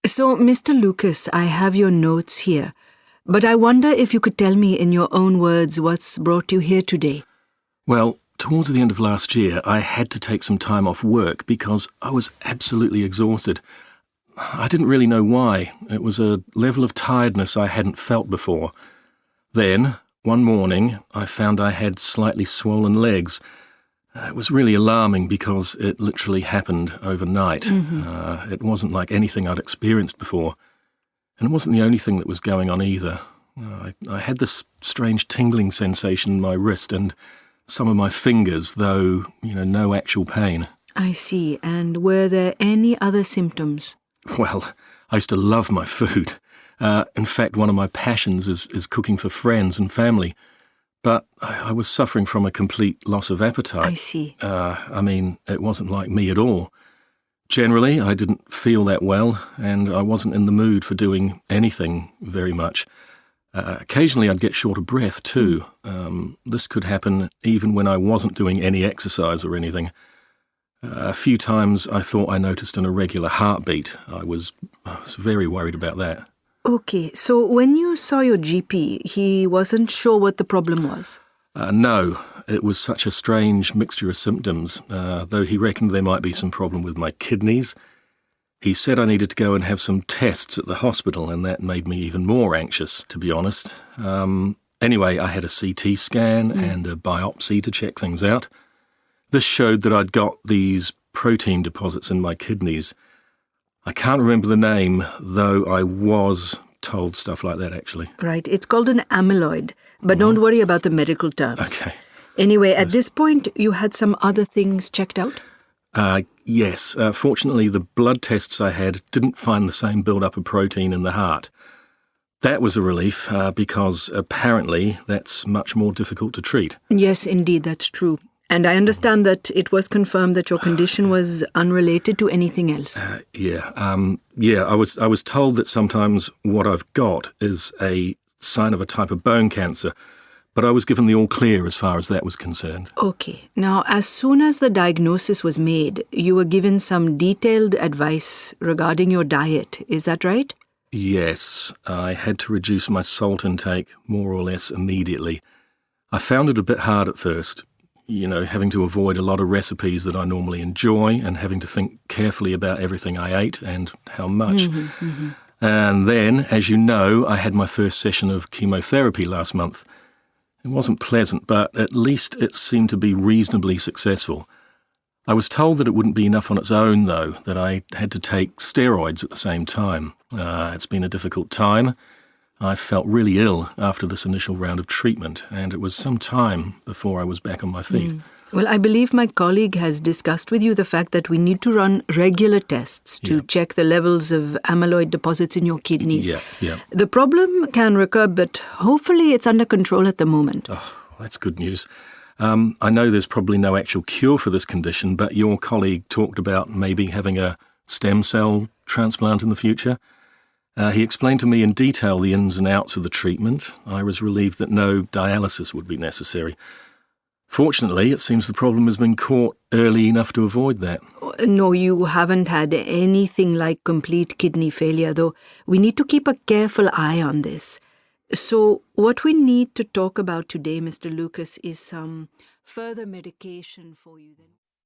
So, Mr. Lucas, I have your notes here, but I wonder if you could tell me in your own words what's brought you here today. Well, towards the end of last year, I had to take some time off work because I was absolutely exhausted. I didn't really know why. It was a level of tiredness I hadn't felt before. Then, one morning, I found I had slightly swollen legs. It was really alarming because it literally happened overnight. It wasn't like anything I'd experienced before. And it wasn't the only thing that was going on either. I had this strange tingling sensation in my wrist and some of my fingers, though, no actual pain. I see. And were there any other symptoms? Well, I used to love my food. In fact, one of my passions is cooking for friends and family. But I was suffering from a complete loss of appetite. I see. It wasn't like me at all. Generally, I didn't feel that well, and I wasn't in the mood for doing anything very much. Occasionally, I'd get short of breath, too. This could happen even when I wasn't doing any exercise or anything. A few times, I thought I noticed an irregular heartbeat. I was very worried about that. Okay, so when you saw your GP, he wasn't sure what the problem was? No, it was such a strange mixture of symptoms, though he reckoned there might be some problem with my kidneys. He said I needed to go and have some tests at the hospital, and that made me even more anxious, to be honest. Anyway, I had a CT scan and a biopsy to check things out. This showed that I'd got these protein deposits in my kidneys. I can't remember the name, though I was told stuff like that, actually. Right, it's called an amyloid, but don't worry about the medical terms. Okay. Anyway, at this point, you had some other things checked out? Yes. Fortunately, the blood tests I had didn't find the same build-up of protein in the heart. That was a relief, because apparently that's much more difficult to treat. Yes, indeed, that's true. And I understand that it was confirmed that your condition was unrelated to anything else. I was told that sometimes what I've got is a sign of a type of bone cancer, but I was given the all clear as far as that was concerned. Okay. Now, as soon as the diagnosis was made, you were given some detailed advice regarding your diet. Is that right? Yes, I had to reduce my salt intake more or less immediately. I found it a bit hard at first. Having to avoid a lot of recipes that I normally enjoy and having to think carefully about everything I ate and how much. And then, as you know, I had my first session of chemotherapy last month. It wasn't pleasant, but at least it seemed to be reasonably successful. I was told that it wouldn't be enough on its own, though, that I had to take steroids at the same time. It's been a difficult time. I felt really ill after this initial round of treatment, and it was some time before I was back on my feet. Well, I believe my colleague has discussed with you the fact that we need to run regular tests to check the levels of amyloid deposits in your kidneys. Yeah. The problem can recur, but hopefully it's under control at the moment. Oh, that's good news. I know there's probably no actual cure for this condition, but your colleague talked about maybe having a stem cell transplant in the future. He explained to me in detail the ins and outs of the treatment. I was relieved that no dialysis would be necessary. Fortunately, it seems the problem has been caught early enough to avoid that. No, you haven't had anything like complete kidney failure, though. We need to keep a careful eye on this. So what we need to talk about today, Mr. Lucas, is some further medication for you then.